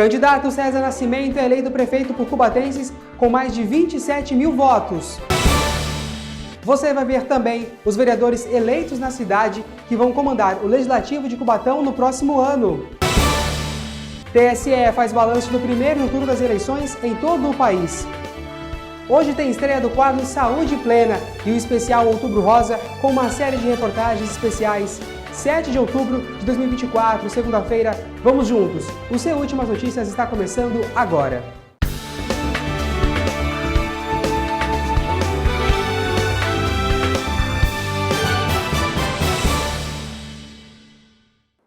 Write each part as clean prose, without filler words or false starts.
Candidato César Nascimento é eleito prefeito por cubatenses com mais de 27 mil votos. Você vai ver também os vereadores eleitos na cidade que vão comandar o Legislativo de Cubatão no próximo ano. TSE faz balanço do primeiro turno das eleições em todo o país. Hoje tem estreia do quadro Saúde Plena e o especial Outubro Rosa com uma série de reportagens especiais. 7 de outubro de 2024, segunda-feira, vamos juntos. O seu Últimas Notícias está começando agora.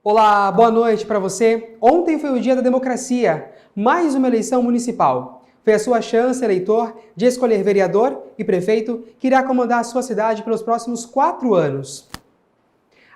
Olá, boa noite para você. Ontem foi o dia da democracia, mais uma eleição municipal. Foi a sua chance, eleitor, de escolher vereador e prefeito que irá comandar a sua cidade pelos próximos 4 anos.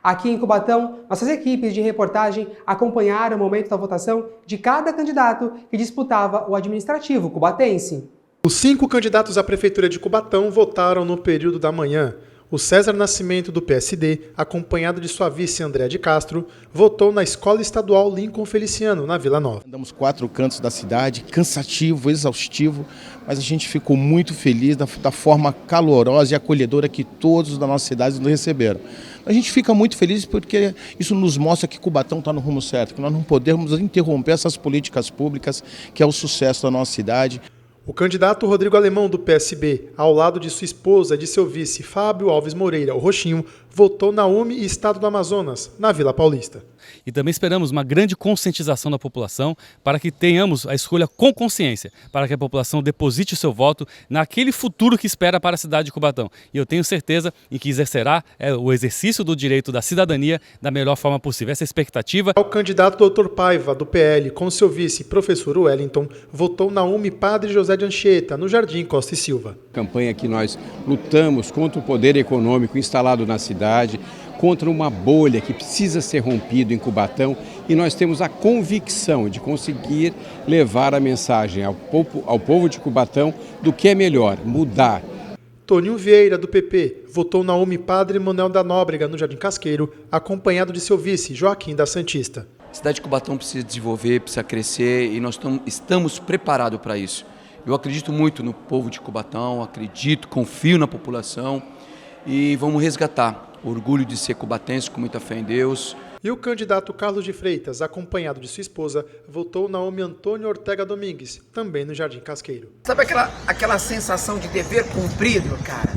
Aqui em Cubatão, nossas equipes de reportagem acompanharam o momento da votação de cada candidato que disputava o administrativo cubatense. Os 5 candidatos à Prefeitura de Cubatão votaram no período da manhã. O César Nascimento, do PSD, acompanhado de sua vice Andréa de Castro, votou na Escola Estadual Lincoln Feliciano, na Vila Nova. Andamos 4 cantos da cidade, cansativo, exaustivo, mas a gente ficou muito feliz da forma calorosa e acolhedora que todos da nossa cidade nos receberam. A gente fica muito feliz porque isso nos mostra que Cubatão está no rumo certo, que nós não podemos interromper essas políticas públicas, que é o sucesso da nossa cidade. O candidato Rodrigo Alemão, do PSB, ao lado de sua esposa e de seu vice Fábio Alves Moreira, o Roxinho, votou na UME e Estado do Amazonas, na Vila Paulista. E também esperamos uma grande conscientização da população para que tenhamos a escolha com consciência, para que a população deposite o seu voto naquele futuro que espera para a cidade de Cubatão. E eu tenho certeza em que exercerá o exercício do direito da cidadania da melhor forma possível. Essa é a expectativa. O candidato Dr. Paiva, do PL, com seu vice, professor Wellington, votou na UME Padre José de Anchieta, no Jardim Costa e Silva. Campanha que nós lutamos contra o poder econômico instalado na cidade, contra uma bolha que precisa ser rompida em Cubatão, e nós temos a convicção de conseguir levar a mensagem ao povo de Cubatão do que é melhor, mudar. Toninho Vieira, do PP, votou na UME Padre Manuel da Nóbrega, no Jardim Casqueiro, acompanhado de seu vice, Joaquim da Santista. A cidade de Cubatão precisa desenvolver, precisa crescer e nós estamos preparados para isso. Eu acredito muito no povo de Cubatão, confio na população e vamos resgatar o orgulho de ser cubatense com muita fé em Deus. E o candidato Carlos de Freitas, acompanhado de sua esposa, votou na UME Antônio Ortega Domingues, também no Jardim Casqueiro. Sabe aquela sensação de dever cumprido, cara?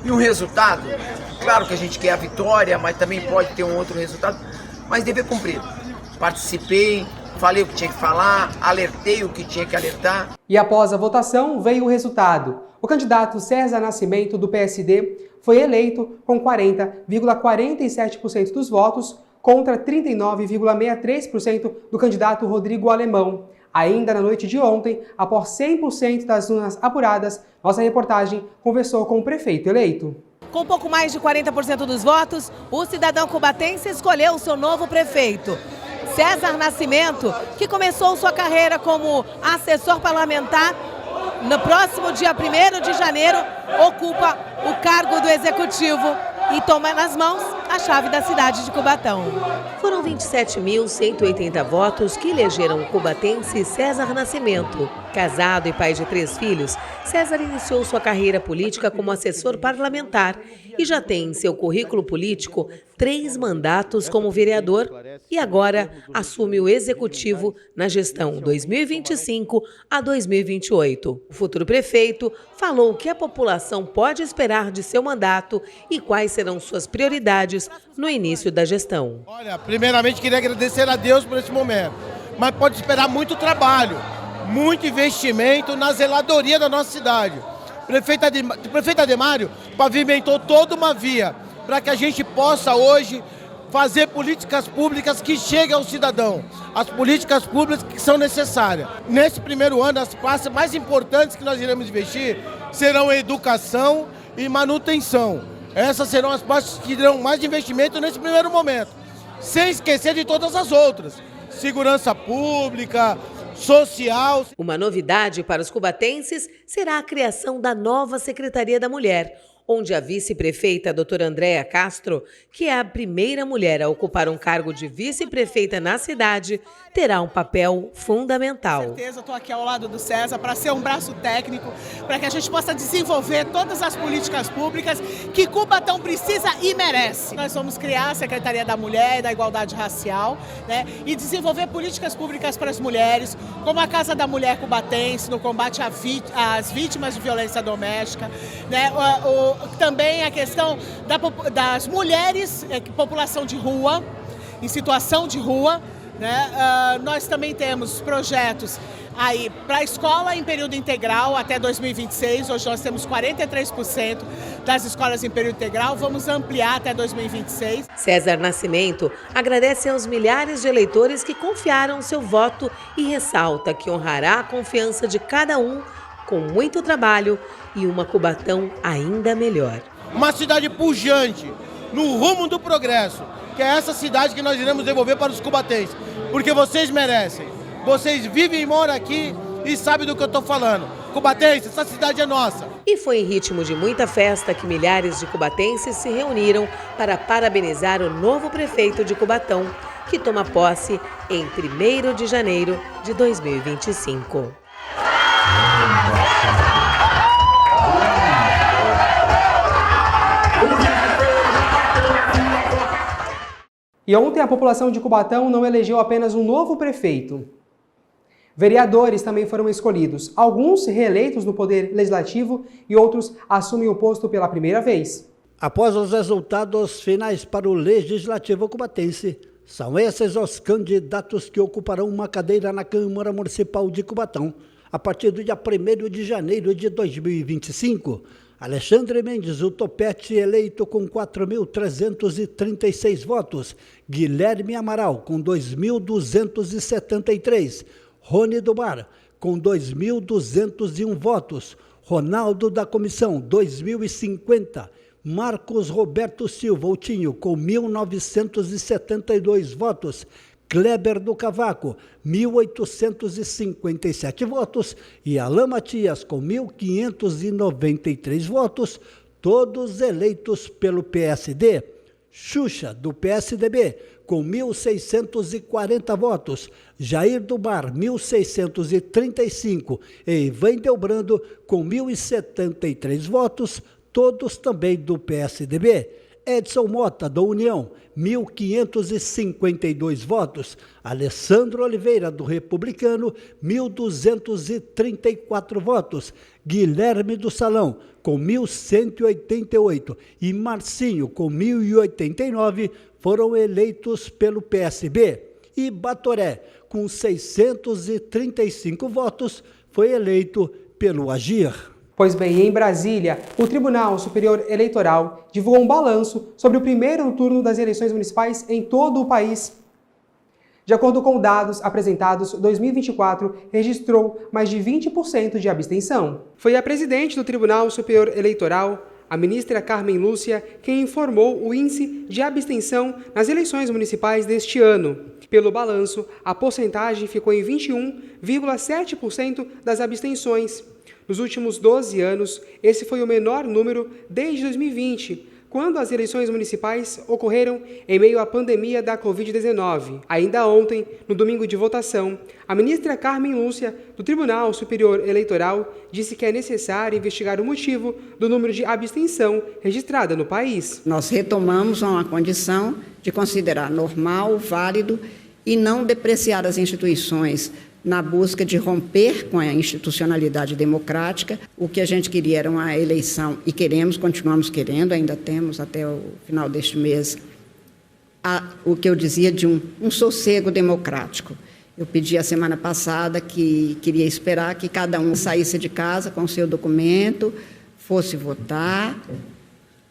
E um resultado? Claro que a gente quer a vitória, mas também pode ter um outro resultado, mas dever cumprido. Participei, falei o que tinha que falar, alertei o que tinha que alertar. E após a votação veio o resultado. O candidato César Nascimento, do PSD, foi eleito com 40,47% dos votos contra 39,63% do candidato Rodrigo Alemão. Ainda na noite de ontem, após 100% das urnas apuradas, nossa reportagem conversou com o prefeito eleito. Com pouco mais de 40% dos votos, o cidadão cubatense escolheu o seu novo prefeito. César Nascimento, que começou sua carreira como assessor parlamentar, no próximo dia 1º de janeiro, ocupa o cargo do Executivo e toma nas mãos a chave da cidade de Cubatão. Foram 27.180 votos que elegeram o cubatense César Nascimento. Casado e pai de 3 filhos, César iniciou sua carreira política como assessor parlamentar e já tem em seu currículo político 3 mandatos como vereador e agora assume o executivo na gestão 2025 a 2028. O futuro prefeito falou o que a população pode esperar de seu mandato e quais serão suas prioridades no início da gestão. Olha, primeiramente queria agradecer a Deus por esse momento, mas pode esperar muito trabalho, muito investimento na zeladoria da nossa cidade. O prefeito Ademário pavimentou toda uma via para que a gente possa hoje fazer políticas públicas que cheguem ao cidadão, as políticas públicas que são necessárias. Nesse primeiro ano, as pastas mais importantes que nós iremos investir serão educação e manutenção. Essas serão as pastas que terão mais investimento nesse primeiro momento, sem esquecer de todas as outras. Segurança pública, social. Uma novidade para os cubatenses será a criação da nova Secretaria da Mulher, onde a vice-prefeita, doutora Andréa Castro, que é a primeira mulher a ocupar um cargo de vice-prefeita na cidade, terá um papel fundamental. Com certeza, estou aqui ao lado do César para ser um braço técnico, para que a gente possa desenvolver todas as políticas públicas que Cubatão precisa e merece. Nós vamos criar a Secretaria da Mulher e da Igualdade Racial, né, e desenvolver políticas públicas para as mulheres, como a Casa da Mulher Cubatense, no combate às vítimas de violência doméstica, né, também a questão das mulheres, população de rua, em situação de rua, né? Nós também temos projetos aí para a escola em período integral até 2026, hoje nós temos 43% das escolas em período integral, vamos ampliar até 2026. César Nascimento agradece aos milhares de eleitores que confiaram seu voto e ressalta que honrará a confiança de cada um com muito trabalho e uma Cubatão ainda melhor. Uma cidade pujante, no rumo do progresso, que é essa cidade que nós iremos devolver para os cubatenses, porque vocês merecem. Vocês vivem e moram aqui e sabem do que eu estou falando. Cubatenses, essa cidade é nossa. E foi em ritmo de muita festa que milhares de cubatenses se reuniram para parabenizar o novo prefeito de Cubatão, que toma posse em 1º de janeiro de 2025. E ontem a população de Cubatão não elegeu apenas um novo prefeito. Vereadores também foram escolhidos, alguns reeleitos no Poder Legislativo e outros assumem o posto pela primeira vez. Após os resultados finais para o Legislativo cubatense, são esses os candidatos que ocuparão uma cadeira na Câmara Municipal de Cubatão. A partir do dia 1º de janeiro de 2025, Alexandre Mendes, o topete, eleito com 4.336 votos. Guilherme Amaral, com 2.273. Rony do Bar, com 2.201 votos. Ronaldo da Comissão, 2.050. Marcos Roberto Silva, o Tinho, com 1.972 votos. Kleber do Cavaco, 1.857 votos, e Alain Matias, com 1.593 votos, todos eleitos pelo PSD. Xuxa, do PSDB, com 1.640 votos, Jair do Bar, 1.635, e Ivan Delbrando, com 1.073 votos, todos também do PSDB. Edson Mota, da União, 1.552 votos. Alessandro Oliveira, do Republicano, 1.234 votos. Guilherme do Salão, com 1.188. E Marcinho, com 1.089, foram eleitos pelo PSB. E Batoré, com 635 votos, foi eleito pelo Agir. Pois bem, em Brasília, o Tribunal Superior Eleitoral divulgou um balanço sobre o primeiro turno das eleições municipais em todo o país. De acordo com dados apresentados, 2024 registrou mais de 20% de abstenção. Foi a presidente do Tribunal Superior Eleitoral, a ministra Carmen Lúcia, quem informou o índice de abstenção nas eleições municipais deste ano. Pelo balanço, a porcentagem ficou em 21,7% das abstenções. Nos últimos 12 anos, esse foi o menor número desde 2020, quando as eleições municipais ocorreram em meio à pandemia da Covid-19. Ainda ontem, no domingo de votação, a ministra Carmen Lúcia, do Tribunal Superior Eleitoral, disse que é necessário investigar o motivo do número de abstenção registrada no país. Nós retomamos uma condição de considerar normal, válido e não depreciar as instituições na busca de romper com a institucionalidade democrática. O que a gente queria era uma eleição, e continuamos querendo, ainda temos até o final deste mês, o que eu dizia de um sossego democrático. Eu pedi a semana passada que queria esperar que cada um saísse de casa com o seu documento, fosse votar,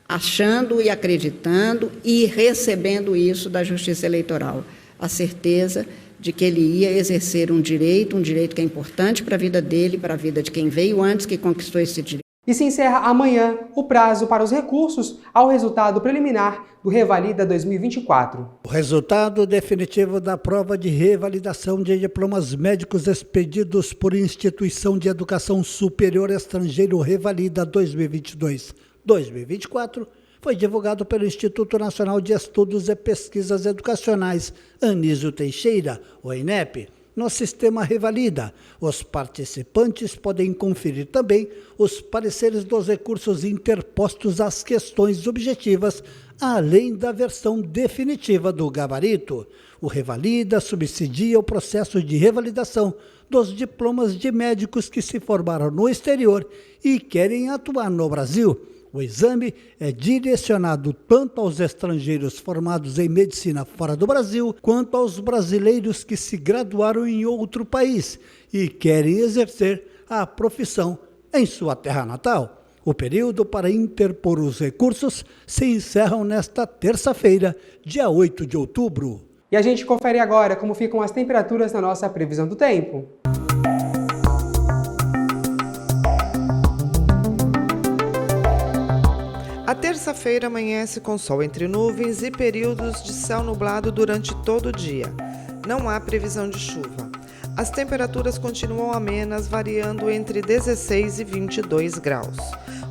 achando e acreditando e recebendo isso da Justiça Eleitoral. A certeza de que ele ia exercer um direito que é importante para a vida dele, para a vida de quem veio antes, que conquistou esse direito. E se encerra amanhã o prazo para os recursos ao resultado preliminar do Revalida 2024. O resultado definitivo da prova de revalidação de diplomas médicos expedidos por instituição de educação superior estrangeiro Revalida 2022 2024, foi divulgado pelo Instituto Nacional de Estudos e Pesquisas Educacionais Anísio Teixeira, o INEP, no sistema Revalida. Os participantes podem conferir também os pareceres dos recursos interpostos às questões objetivas, além da versão definitiva do gabarito. O Revalida subsidia o processo de revalidação dos diplomas de médicos que se formaram no exterior e querem atuar no Brasil. O exame é direcionado tanto aos estrangeiros formados em medicina fora do Brasil, quanto aos brasileiros que se graduaram em outro país e querem exercer a profissão em sua terra natal. O período para interpor os recursos se encerra nesta terça-feira, dia 8 de outubro. E a gente confere agora como ficam as temperaturas na nossa previsão do tempo. A terça-feira amanhece com sol entre nuvens e períodos de céu nublado durante todo o dia. Não há previsão de chuva. As temperaturas continuam amenas, variando entre 16 e 22 graus.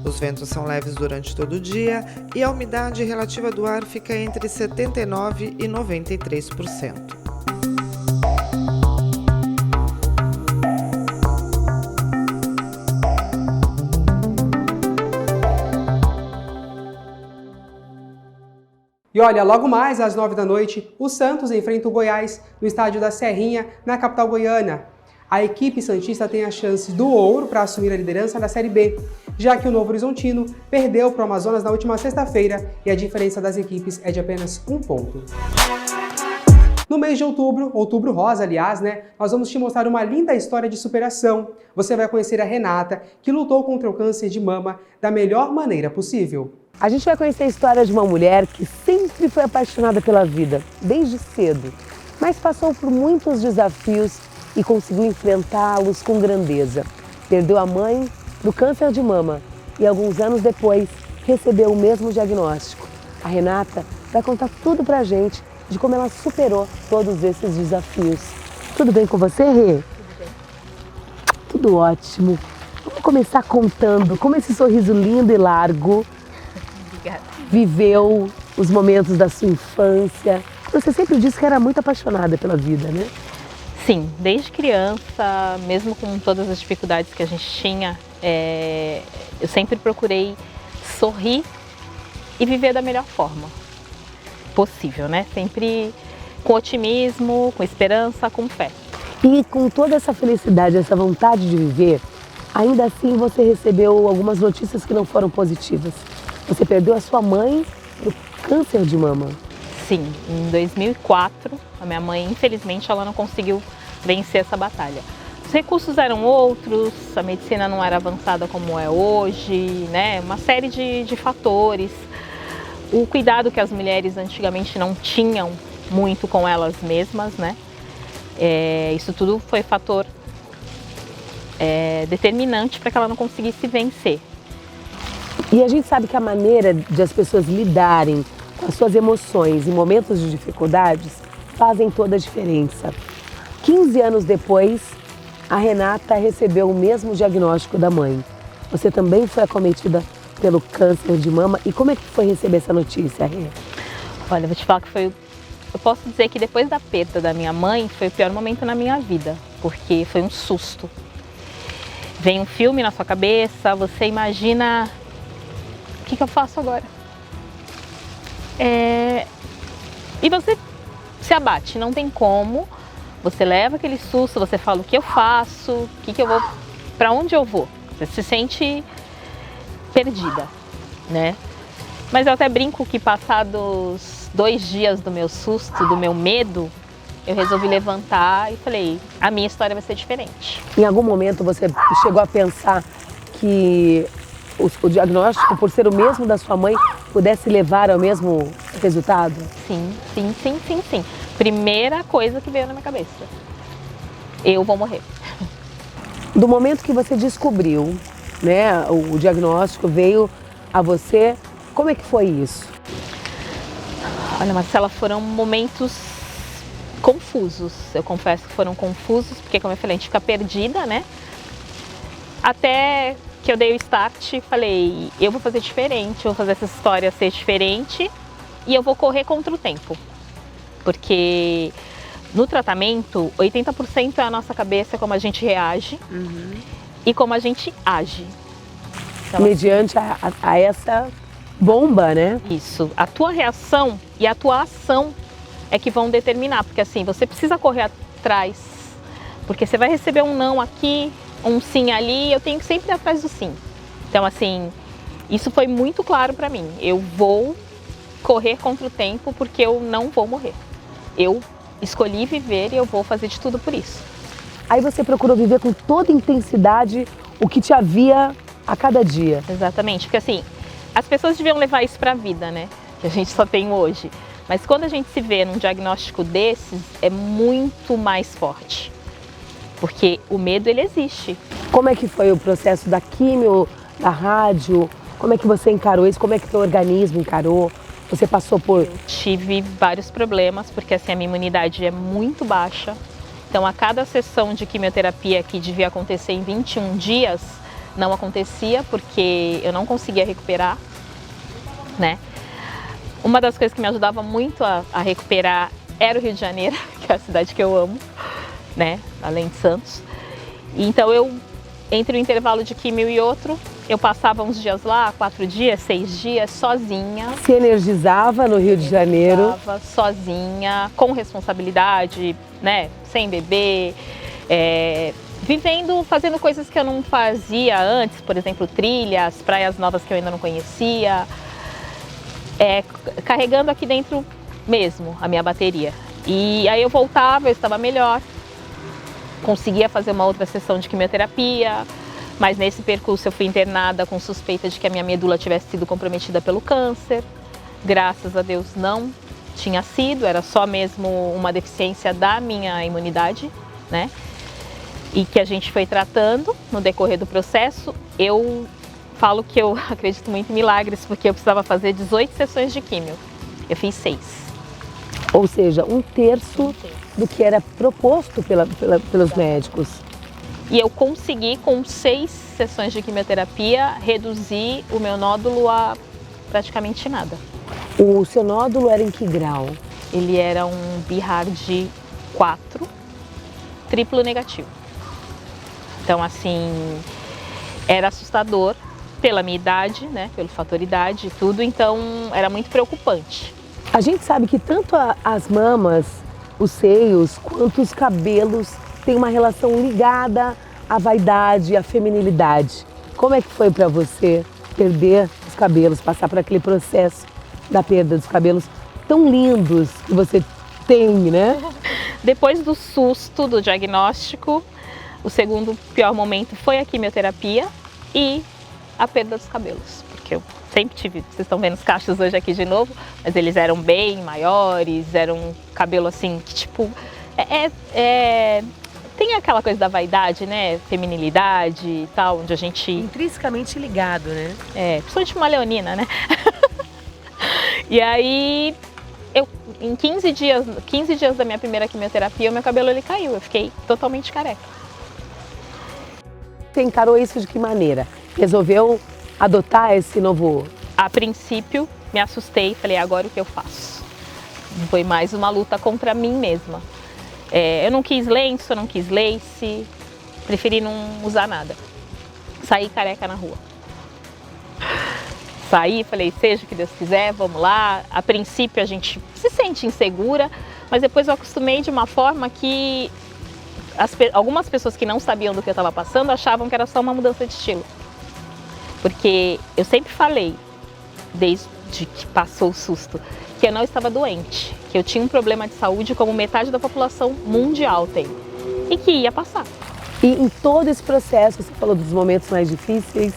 Os ventos são leves durante todo o dia e a umidade relativa do ar fica entre 79% e 93%. E olha, logo mais às 9 da noite, o Santos enfrenta o Goiás no estádio da Serrinha, na capital goiana. A equipe santista tem a chance do ouro para assumir a liderança da Série B, já que o Novo Horizontino perdeu para o Amazonas na última sexta-feira e a diferença das equipes é de apenas 1 ponto. No mês de outubro rosa, aliás, nós vamos te mostrar uma linda história de superação. Você vai conhecer a Renata, que lutou contra o câncer de mama da melhor maneira possível. A gente vai conhecer a história de uma mulher que sempre foi apaixonada pela vida, desde cedo, mas passou por muitos desafios e conseguiu enfrentá-los com grandeza. Perdeu a mãe do câncer de mama e alguns anos depois recebeu o mesmo diagnóstico. A Renata vai contar tudo pra gente de como ela superou todos esses desafios. Tudo bem com você, Rê? Tudo bem. Tudo ótimo. Vamos começar contando como esse sorriso lindo e largo viveu os momentos da sua infância. Você sempre disse que era muito apaixonada pela vida, né? Sim, desde criança, mesmo com todas as dificuldades que a gente tinha, eu sempre procurei sorrir e viver da melhor forma possível, né? Sempre com otimismo, com esperança, com fé. E com toda essa felicidade, essa vontade de viver, ainda assim você recebeu algumas notícias que não foram positivas. Você perdeu a sua mãe do câncer de mama. Sim, em 2004, a minha mãe, infelizmente, ela não conseguiu vencer essa batalha. Os recursos eram outros, a medicina não era avançada como é hoje, né? Uma série de fatores. O cuidado que as mulheres antigamente não tinham muito com elas mesmas, né? Isso tudo foi fator determinante para que ela não conseguisse vencer. E a gente sabe que a maneira de as pessoas lidarem com as suas emoções em momentos de dificuldades fazem toda a diferença. 15 anos depois, a Renata recebeu o mesmo diagnóstico da mãe. Você também foi acometida pelo câncer de mama. E como é que foi receber essa notícia, Rê? Olha, eu vou te falar que eu posso dizer que depois da perda da minha mãe, foi o pior momento na minha vida, porque foi um susto. Vem um filme na sua cabeça, você imagina... O que eu faço agora? E você se abate, não tem como. Você leva aquele susto, você fala o que eu faço, o que eu vou, para onde eu vou. Você se sente perdida, né? Mas eu até brinco que passados 2 dias do meu susto, do meu medo, eu resolvi levantar e falei, a minha história vai ser diferente. Em algum momento você chegou a pensar que o diagnóstico, por ser o mesmo da sua mãe, pudesse levar ao mesmo resultado? Sim. Primeira coisa que veio na minha cabeça, eu vou morrer. Do momento que você descobriu, né, o diagnóstico veio a você, como é que foi isso? Olha, Marcela, foram momentos confusos, eu confesso que foram confusos, porque como eu falei, a gente fica perdida, né? Até que eu dei o start e falei, eu vou fazer diferente, eu vou fazer essa história ser diferente e eu vou correr contra o tempo. Porque no tratamento, 80% é a nossa cabeça, como a gente reage e como a gente age. Então, mediante a essa bomba, né? Isso. A tua reação e a tua ação é que vão determinar. Porque assim, você precisa correr atrás. Porque você vai receber um não aqui, um sim ali, eu tenho que sempre ir atrás do sim. Então assim, isso foi muito claro para mim. Eu vou correr contra o tempo porque eu não vou morrer. Eu escolhi viver e eu vou fazer de tudo por isso. Aí você procurou viver com toda intensidade o que te havia a cada dia. Exatamente, porque assim, as pessoas deviam levar isso para a vida, né? Que a gente só tem hoje. Mas quando a gente se vê num diagnóstico desses, é muito mais forte. Porque o medo, ele existe. Como é que foi o processo da químio, da rádio? Como é que você encarou isso? Como é que o teu organismo encarou? Você passou por... Eu tive vários problemas, porque assim, a minha imunidade é muito baixa. Então, a cada sessão de quimioterapia que devia acontecer em 21 dias, não acontecia, porque eu não conseguia recuperar, né? Uma das coisas que me ajudava muito a recuperar era o Rio de Janeiro, que é a cidade que eu amo, né? Além de Santos. E então, entre o intervalo de quimio e outro, eu passava uns dias lá, 4 dias, 6 dias, sozinha. Se energizava no Rio de Janeiro. Sozinha, com responsabilidade, né? Sem beber, vivendo, fazendo coisas que eu não fazia antes, por exemplo, trilhas, praias novas que eu ainda não conhecia. Carregando aqui dentro mesmo a minha bateria. E aí eu voltava, eu estava melhor, conseguia fazer uma outra sessão de quimioterapia. Mas nesse percurso eu fui internada com suspeita de que a minha medula tivesse sido comprometida pelo câncer. Graças a Deus não tinha sido, era só mesmo uma deficiência da minha imunidade, né? E que a gente foi tratando no decorrer do processo. Eu falo que eu acredito muito em milagres, porque eu precisava fazer 18 sessões de químio. Eu fiz 6. Ou seja, um terço do que era proposto pelos médicos. E eu consegui, com 6 sessões de quimioterapia, reduzir o meu nódulo a praticamente nada. O seu nódulo era em que grau? Ele era um BIHARD 4, triplo negativo. Então, assim, era assustador pela minha idade, né, pelo fator idade e tudo, então era muito preocupante. A gente sabe que tanto as mamas, os seios, quanto os cabelos tem uma relação ligada à vaidade, à feminilidade. Como é que foi para você perder os cabelos, passar por aquele processo da perda dos cabelos tão lindos que você tem, né? Depois do susto do diagnóstico, o segundo pior momento foi a quimioterapia e a perda dos cabelos. Porque eu sempre tive, vocês estão vendo os cachos hoje aqui de novo, mas eles eram bem maiores, eram um cabelo assim, que tipo, tem aquela coisa da vaidade, né? Feminilidade e tal, onde a gente... Intrinsecamente ligado, né? Principalmente uma leonina, né? E aí, em 15 dias da minha primeira quimioterapia, o meu cabelo ele caiu, eu fiquei totalmente careca. Você encarou isso de que maneira? Resolveu adotar esse novo... A princípio, me assustei e falei, agora o que eu faço? Foi mais uma luta contra mim mesma. Eu não quis lenço, eu não quis lace, preferi não usar nada. Saí careca na rua. Saí, falei, seja o que Deus quiser, vamos lá. A princípio a gente se sente insegura, mas depois eu acostumei de uma forma que algumas pessoas que não sabiam do que eu estava passando achavam que era só uma mudança de estilo. Porque eu sempre falei, desde que passou o susto, que eu não estava doente, que eu tinha um problema de saúde como metade da população mundial tem, e que ia passar. E em todo esse processo, você falou dos momentos mais difíceis,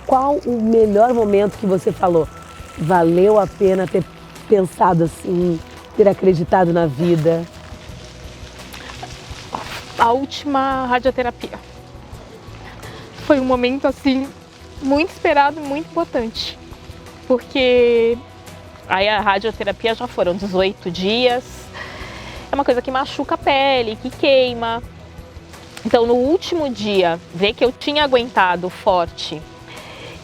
qual o melhor momento que você falou? Valeu a pena ter pensado assim, ter acreditado na vida? A última radioterapia. Foi um momento assim, muito esperado, muito importante, porque... Aí a radioterapia já foram 18 dias, é uma coisa que machuca a pele, que queima. Então no último dia, ver que eu tinha aguentado forte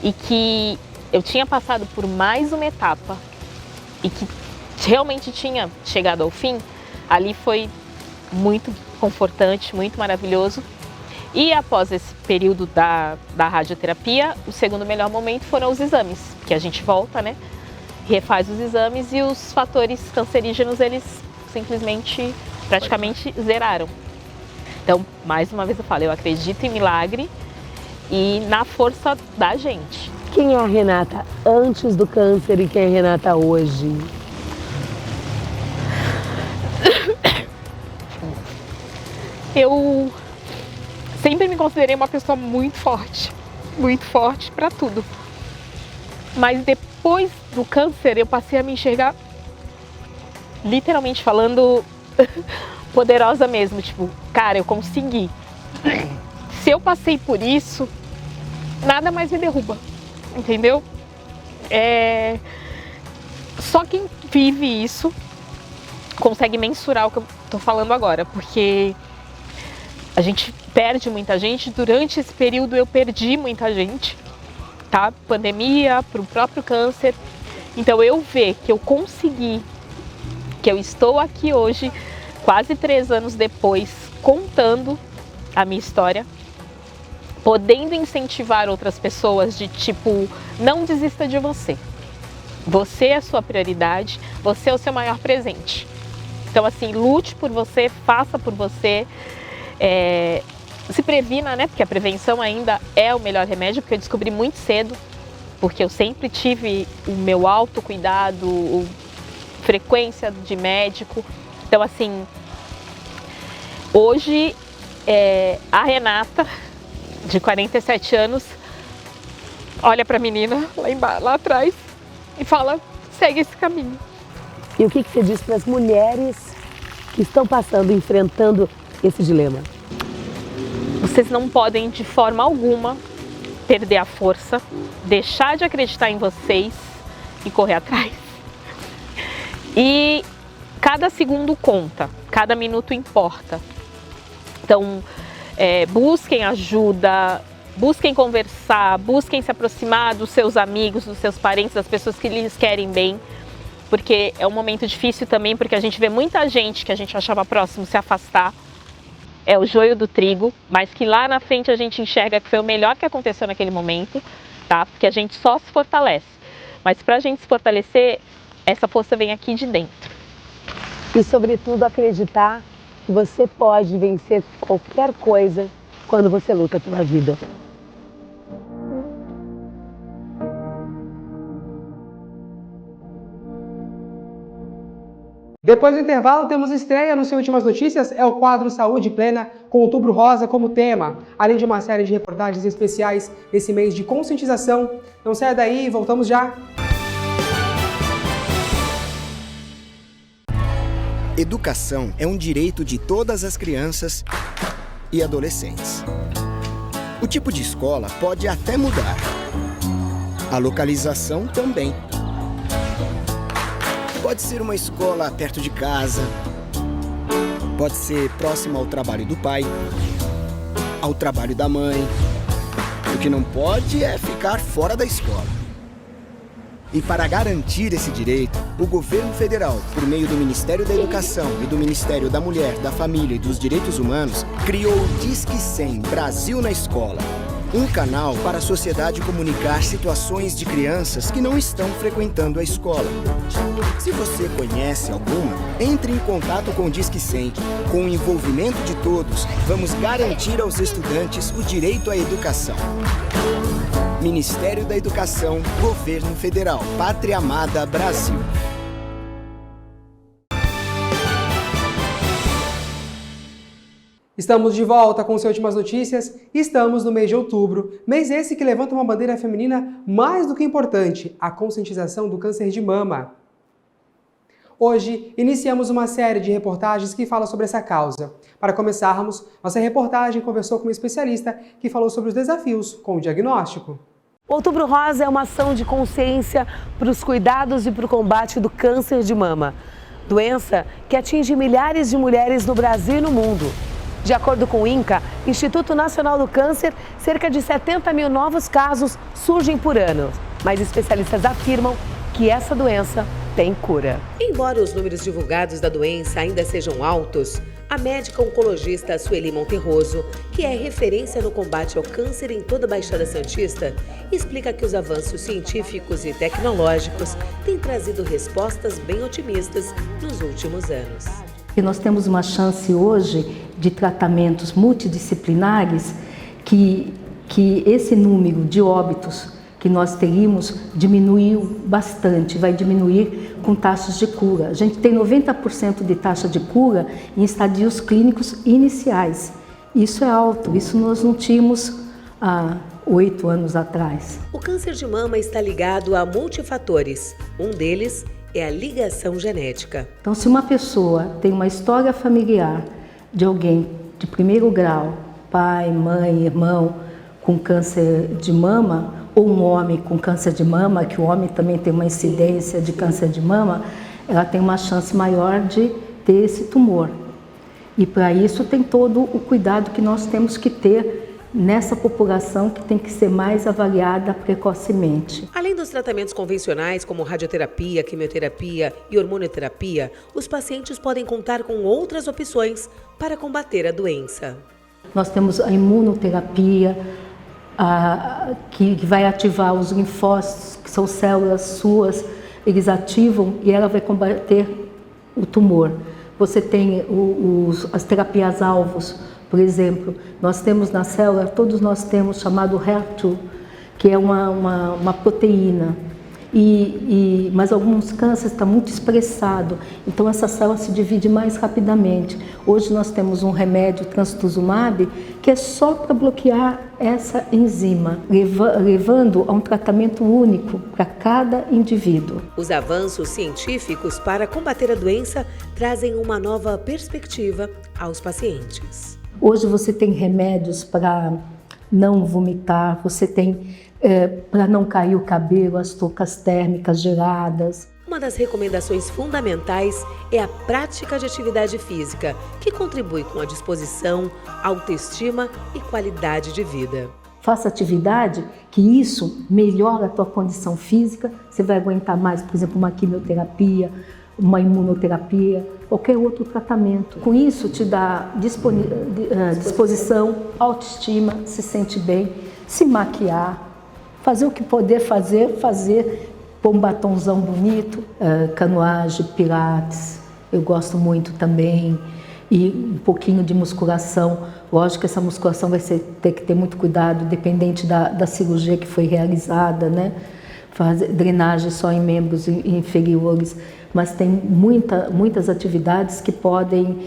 e que eu tinha passado por mais uma etapa e que realmente tinha chegado ao fim, ali foi muito confortante, muito maravilhoso. E após esse período da radioterapia, o segundo melhor momento foram os exames, que a gente volta, né? Refaz os exames e os fatores cancerígenos, eles simplesmente, praticamente zeraram. Então, mais uma vez eu falo, eu acredito em milagre e na força da gente. Quem é a Renata antes do câncer e quem é a Renata hoje? Eu sempre me considerei uma pessoa muito forte para tudo. Mas depois do câncer eu passei a me enxergar, literalmente falando, poderosa mesmo. Tipo, cara, eu consegui. Se eu passei por isso, nada mais me derruba, entendeu? Só quem vive isso consegue mensurar o que eu tô falando agora, porque a gente perde muita gente. Durante esse período eu perdi muita gente, tá? Pandemia, pro próprio câncer. Então eu ver que eu consegui, que eu estou aqui hoje, quase 3 anos depois, contando a minha história, podendo incentivar outras pessoas de tipo, não desista de você. Você é a sua prioridade, você é o seu maior presente. Então assim, lute por você, faça por você. Se previna, né? Porque a prevenção ainda é o melhor remédio, porque eu descobri muito cedo, porque eu sempre tive o meu autocuidado, frequência de médico. Então assim, hoje a Renata, de 47 anos, olha para a menina lá atrás e fala, segue esse caminho. E o que você diz para as mulheres que estão passando, enfrentando esse dilema? Vocês não podem de forma alguma perder a força, deixar de acreditar em vocês e correr atrás. E cada segundo conta, cada minuto importa. Então, busquem ajuda, busquem conversar, busquem se aproximar dos seus amigos, dos seus parentes, das pessoas que lhes querem bem. Porque é um momento difícil também, porque a gente vê muita gente que a gente achava próximo se afastar. É o joio do trigo, mas que lá na frente a gente enxerga que foi o melhor que aconteceu naquele momento, tá? Porque a gente só se fortalece. Mas pra gente se fortalecer, essa força vem aqui de dentro. E sobretudo acreditar que você pode vencer qualquer coisa quando você luta pela vida. Depois do intervalo, temos estreia no seu Últimas Notícias, é o quadro Saúde Plena, com Outubro Rosa como tema, além de uma série de reportagens especiais nesse mês de conscientização. Não saia daí, voltamos já! Educação é um direito de todas as crianças e adolescentes. O tipo de escola pode até mudar. A localização também. Pode ser uma escola perto de casa, pode ser próxima ao trabalho do pai, ao trabalho da mãe. O que não pode é ficar fora da escola. E para garantir esse direito, o governo federal, por meio do Ministério da Educação e do Ministério da Mulher, da Família e dos Direitos Humanos, criou o Disque 100 Brasil na Escola. Um canal para a sociedade comunicar situações de crianças que não estão frequentando a escola. Se você conhece alguma, entre em contato com o Disque 100. Com o envolvimento de todos, vamos garantir aos estudantes o direito à educação. Ministério da Educação, Governo Federal, Pátria Amada Brasil. Estamos de volta com as últimas notícias e estamos no mês de outubro, mês esse que levanta uma bandeira feminina mais do que importante, a conscientização do câncer de mama. Hoje, iniciamos uma série de reportagens que fala sobre essa causa. Para começarmos, nossa reportagem conversou com um especialista que falou sobre os desafios com o diagnóstico. Outubro Rosa é uma ação de consciência para os cuidados e para o combate do câncer de mama. Doença que atinge milhares de mulheres no Brasil e no mundo. De acordo com o INCA, Instituto Nacional do Câncer, cerca de 70 mil novos casos surgem por ano. Mas especialistas afirmam que essa doença tem cura. Embora os números divulgados da doença ainda sejam altos, a médica oncologista Sueli Monterroso, que é referência no combate ao câncer em toda a Baixada Santista, explica que os avanços científicos e tecnológicos têm trazido respostas bem otimistas nos últimos anos. E nós temos uma chance hoje de tratamentos multidisciplinares que esse número de óbitos que nós teríamos diminuiu bastante, vai diminuir com taxas de cura. A gente tem 90% de taxa de cura em estadios clínicos iniciais. Isso é alto, isso nós não tínhamos há 8 anos atrás. O câncer de mama está ligado a multifatores. Um deles é a ligação genética. Então, se uma pessoa tem uma história familiar de alguém de primeiro grau, pai, mãe, irmão, com câncer de mama, ou um homem com câncer de mama, que o homem também tem uma incidência de câncer de mama, ela tem uma chance maior de ter esse tumor. E para isso tem todo o cuidado que nós temos que ter nessa população que tem que ser mais avaliada precocemente. Além dos tratamentos convencionais como radioterapia, quimioterapia e hormonioterapia, os pacientes podem contar com outras opções para combater a doença. Nós temos a imunoterapia, que vai ativar os linfócitos, que são células suas, eles ativam e ela vai combater o tumor. Você tem as terapias-alvos, por exemplo, nós temos na célula, todos nós temos chamado HER2, que é uma proteína, mas alguns cânceres estão muito expressado, então essa célula se divide mais rapidamente. Hoje nós temos um remédio, trastuzumab, que é só para bloquear essa enzima, levando a um tratamento único para cada indivíduo. Os avanços científicos para combater a doença trazem uma nova perspectiva aos pacientes. Hoje você tem remédios para não vomitar, você tem para não cair o cabelo, as toucas térmicas geradas. Uma das recomendações fundamentais é a prática de atividade física, que contribui com a disposição, autoestima e qualidade de vida. Faça atividade, que isso melhora a tua condição física, você vai aguentar mais, por exemplo, uma quimioterapia, uma imunoterapia, qualquer outro tratamento. Com isso te dá disposição, autoestima, se sente bem, se maquiar, fazer o que poder fazer, pôr um batonzão bonito, canoagem, pilates, eu gosto muito também, e um pouquinho de musculação. Lógico que essa musculação vai ter que ter muito cuidado, dependente da cirurgia que foi realizada, né? Fazer drenagem só em membros inferiores, mas tem muitas atividades que podem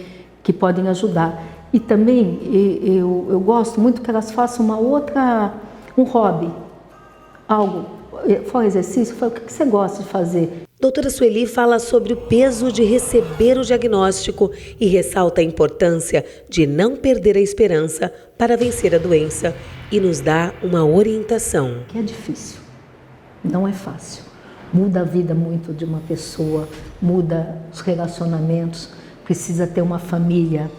ajudar. E também eu gosto muito que elas façam um hobby, algo, fora exercício, o que você gosta de fazer. Doutora Sueli fala sobre o peso de receber o diagnóstico e ressalta a importância de não perder a esperança para vencer a doença e nos dá uma orientação. Que é difícil, não é fácil. Muda a vida muito de uma pessoa, muda os relacionamentos, precisa ter uma família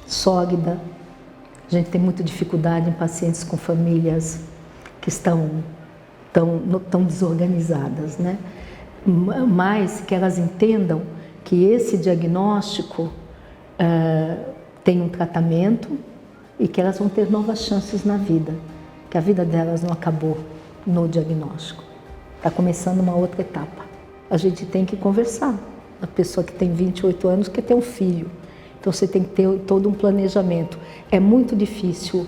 sólida. A gente tem muita dificuldade em pacientes com famílias que estão tão desorganizadas, né? Mas que elas entendam que esse diagnóstico tem um tratamento e que elas vão ter novas chances na vida, que a vida delas não acabou no diagnóstico, está começando uma outra etapa. A gente tem que conversar. A pessoa que tem 28 anos quer ter um filho, então você tem que ter todo um planejamento. É muito difícil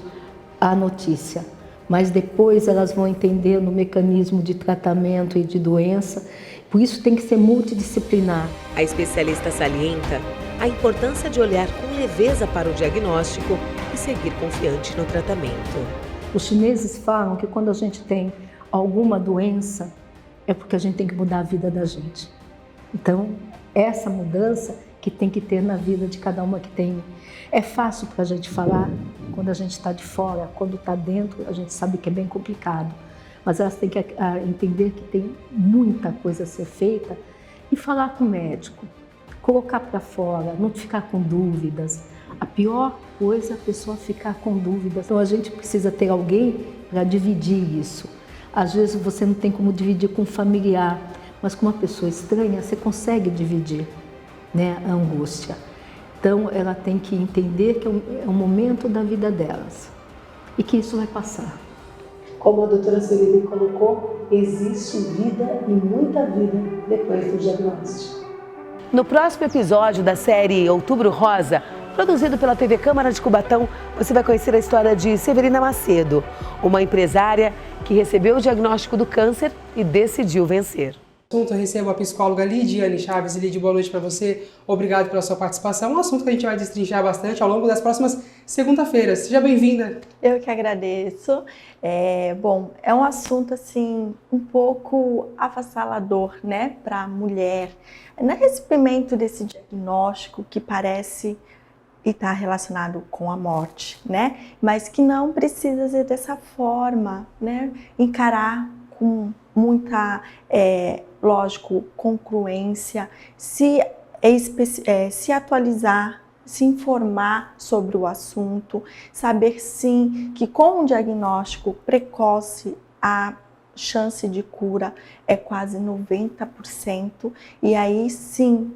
a notícia, mas depois elas vão entender no mecanismo de tratamento e de doença, por isso tem que ser multidisciplinar. A especialista salienta a importância de olhar com leveza para o diagnóstico e seguir confiante no tratamento. Os chineses falam que quando a gente tem alguma doença, é porque a gente tem que mudar a vida da gente. Então, essa mudança que tem que ter na vida de cada uma que tem. É fácil para a gente falar quando a gente está de fora, quando está dentro, a gente sabe que é bem complicado. Mas elas têm que entender que tem muita coisa a ser feita e falar com o médico, colocar para fora, não ficar com dúvidas. A pior coisa é a pessoa ficar com dúvidas. Então a gente precisa ter alguém para dividir isso. Às vezes você não tem como dividir com um familiar, mas com uma pessoa estranha você consegue dividir, né, a angústia. Então ela tem que entender que é um momento da vida delas e que isso vai passar. Como a doutora Sueli colocou, existe vida e muita vida depois do diagnóstico. No próximo episódio da série Outubro Rosa, produzido pela TV Câmara de Cubatão, você vai conhecer a história de Severina Macedo, uma empresária que recebeu o diagnóstico do câncer e decidiu vencer. Eu recebo a psicóloga Lidiane Chaves. Lid, boa noite para você. Obrigado pela sua participação. Um assunto que a gente vai destrinchar bastante ao longo das próximas segunda-feiras. Seja bem-vinda. Eu que agradeço. Bom, é um assunto assim um pouco avassalador, né, para a mulher. No recebimento desse diagnóstico que parece estar relacionado com a morte, né, mas que não precisa ser dessa forma, né, encarar com muita, lógico, congruência, se atualizar, se informar sobre o assunto, saber sim que com um diagnóstico precoce a chance de cura é quase 90%, e aí sim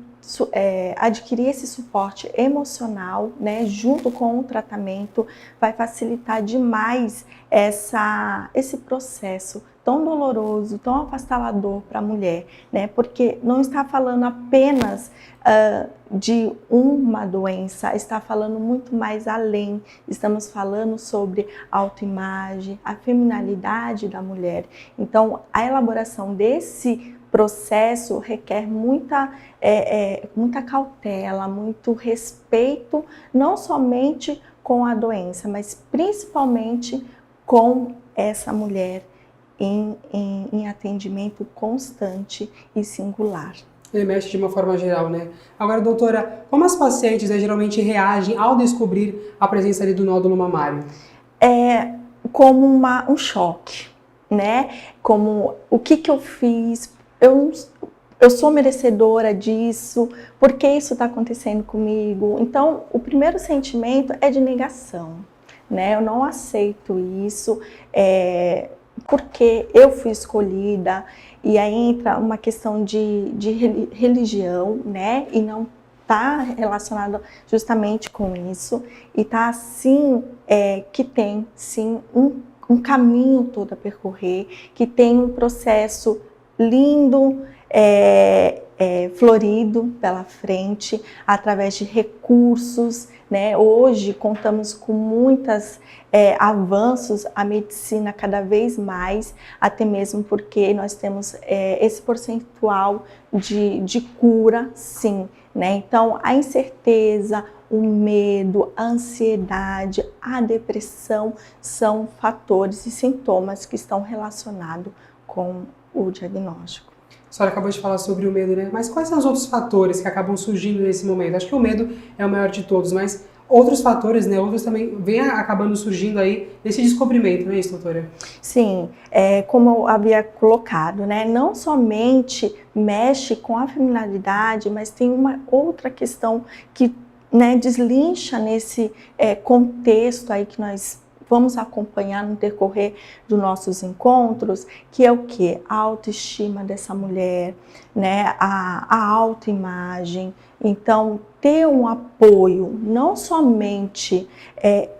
adquirir esse suporte emocional, né, junto com o tratamento, vai facilitar demais esse processo tão doloroso, tão avassalador para a mulher, né, porque não está falando apenas de uma doença, está falando muito mais além. Estamos falando sobre a autoimagem, a feminilidade da mulher. Então, a elaboração desse processo requer muita cautela, muito respeito, não somente com a doença, mas principalmente com essa mulher em atendimento constante e singular. Ele mexe de uma forma geral, né? Agora, doutora, como as pacientes, né, geralmente reagem ao descobrir a presença ali do nódulo mamário? É como um choque, né? Como, o que eu fiz? Eu sou merecedora disso? Por que isso está acontecendo comigo? Então, o primeiro sentimento é de negação, né? Eu não aceito isso, porque eu fui escolhida. E aí entra uma questão de religião, né? E não está relacionado justamente com isso. E está assim, que tem sim um caminho todo a percorrer, que tem um processo lindo, florido pela frente, através de recursos, né? Hoje contamos com muitos avanços, a medicina cada vez mais, até mesmo porque nós temos esse percentual de cura, sim, né? Então, a incerteza, o medo, a ansiedade, a depressão são fatores e sintomas que estão relacionados com o diagnóstico. A senhora acabou de falar sobre o medo, né? Mas quais são os outros fatores que acabam surgindo nesse momento? Acho que o medo é o maior de todos, mas outros fatores, né? Outros também vêm acabando surgindo aí nesse descobrimento, não é isso, doutora? Sim, como eu havia colocado, né? Não somente mexe com a feminilidade, mas tem uma outra questão que, né, deslincha nesse contexto aí que nós vamos acompanhar no decorrer dos nossos encontros, que é o quê? A autoestima dessa mulher, né? A autoimagem. Então, ter um apoio, não somente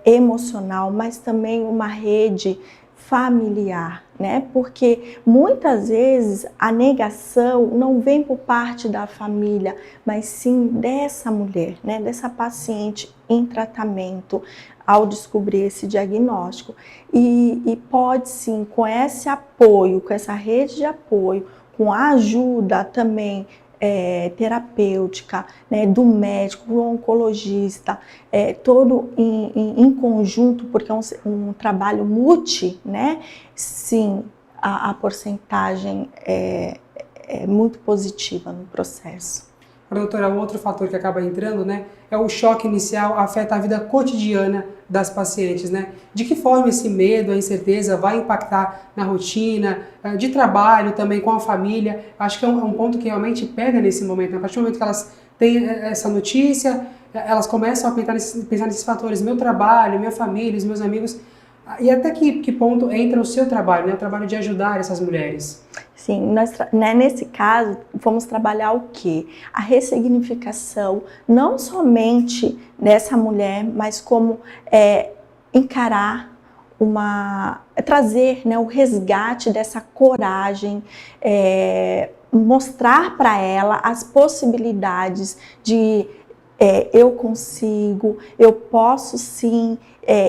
emocional, mas também uma rede familiar, né? Porque muitas vezes a negação não vem por parte da família, mas sim dessa mulher, né? Dessa paciente em tratamento, ao descobrir esse diagnóstico. E pode sim, com esse apoio, com essa rede de apoio, com a ajuda também terapêutica, né, do médico, do oncologista, todo em conjunto, porque é um trabalho né? Sim, a porcentagem é muito positiva no processo. Doutora, um outro fator que acaba entrando, né, é o choque inicial, afeta a vida cotidiana das pacientes, né? De que forma esse medo, a incerteza vai impactar na rotina, de trabalho, também com a família? Acho que é um ponto que realmente pega nesse momento, né? A partir do momento que elas tem essa notícia, elas começam a pensar nesses fatores, meu trabalho, minha família, os meus amigos, e até que ponto entra o seu trabalho, né? O trabalho de ajudar essas mulheres? Sim, nós, né, nesse caso, vamos trabalhar o quê? A ressignificação, não somente dessa mulher, mas como encarar trazer, né, o resgate dessa coragem, mostrar para ela as possibilidades de eu consigo, eu posso sim,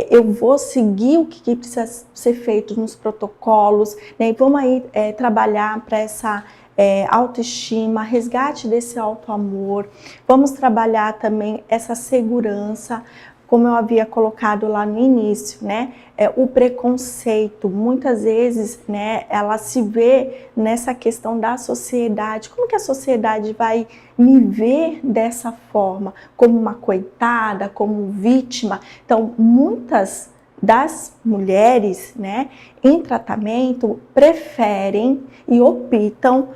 eu vou seguir o que precisa ser feito nos protocolos, né, e vamos aí trabalhar para essa autoestima, resgate desse autoamor, vamos trabalhar também essa segurança, como eu havia colocado lá no início, né, o preconceito, muitas vezes, né, ela se vê nessa questão da sociedade, como que a sociedade vai me ver dessa forma, como uma coitada, como vítima. Então, muitas das mulheres, né, em tratamento, preferem e optam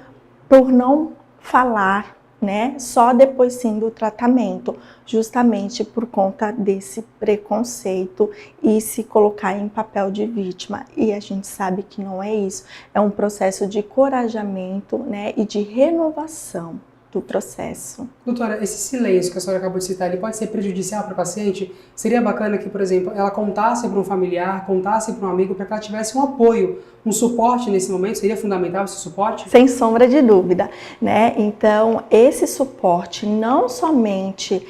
por não falar, né, só depois sim do tratamento, justamente por conta desse preconceito e se colocar em papel de vítima. E a gente sabe que não é isso, é um processo de encorajamento, né, e de renovação do processo. Doutora, esse silêncio que a senhora acabou de citar, ele pode ser prejudicial para o paciente? Seria bacana que, por exemplo, ela contasse para um familiar, contasse para um amigo, para que ela tivesse um apoio, um suporte nesse momento? Seria fundamental esse suporte? Sem sombra de dúvida, né? Então, esse suporte não somente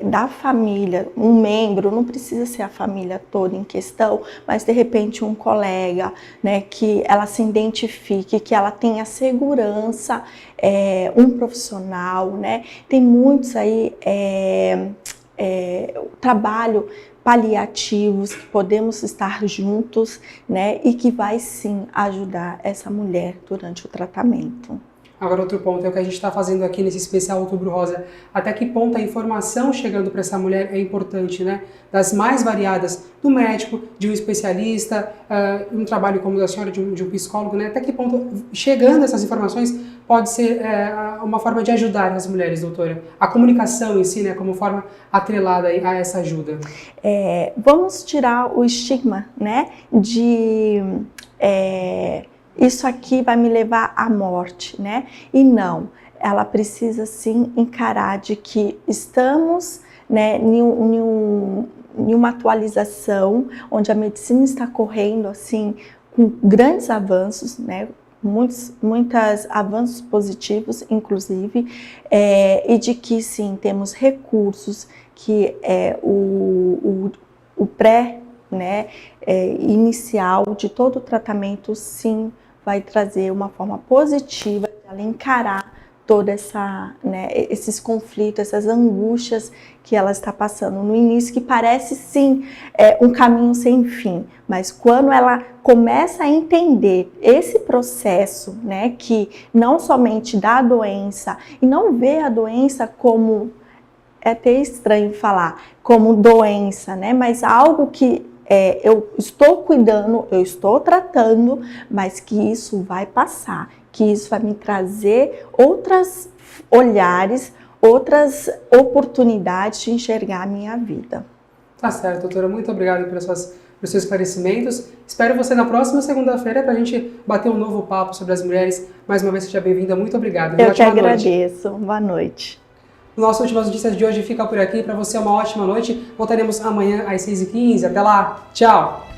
da família, um membro, não precisa ser a família toda em questão, mas de repente um colega, né, que ela se identifique, que ela tenha segurança, um profissional, né? Tem muitos aí trabalho paliativos, que podemos estar juntos, né, e que vai sim ajudar essa mulher durante o tratamento. Agora, outro ponto é o que a gente está fazendo aqui nesse especial Outubro Rosa. Até que ponto a informação chegando para essa mulher é importante, né? Das mais variadas, do médico, de um especialista, um trabalho como o da senhora, de um psicólogo, né? Até que ponto, chegando essas informações, pode ser uma forma de ajudar as mulheres, doutora? A comunicação em si, né? Como forma atrelada a essa ajuda. Vamos tirar o estigma, né? De... isso aqui vai me levar à morte, né? E não, ela precisa sim encarar de que estamos, né, em uma atualização onde a medicina está correndo assim com grandes avanços, né? Muitos avanços positivos, inclusive, e de que sim temos recursos que o pré, né, inicial de todo o tratamento, sim, vai trazer uma forma positiva de ela encarar toda essa, né, esses conflitos, essas angústias que ela está passando no início, que parece sim um caminho sem fim, mas quando ela começa a entender esse processo, né, que não somente da doença, e não vê a doença como, é até estranho falar, como doença, né, mas algo que eu estou cuidando, eu estou tratando, mas que isso vai passar, que isso vai me trazer outros olhares, outras oportunidades de enxergar a minha vida. Tá certo, doutora. Muito obrigado pelos seus esclarecimentos. Espero você na próxima segunda-feira para a gente bater um novo papo sobre as mulheres. Mais uma vez, seja bem-vinda. Muito obrigado. Eu que agradeço. Boa noite. Nossa Últimas Notícias de hoje fica por aqui. Para você, uma ótima noite. Voltaremos amanhã às 6h15. Até lá. Tchau.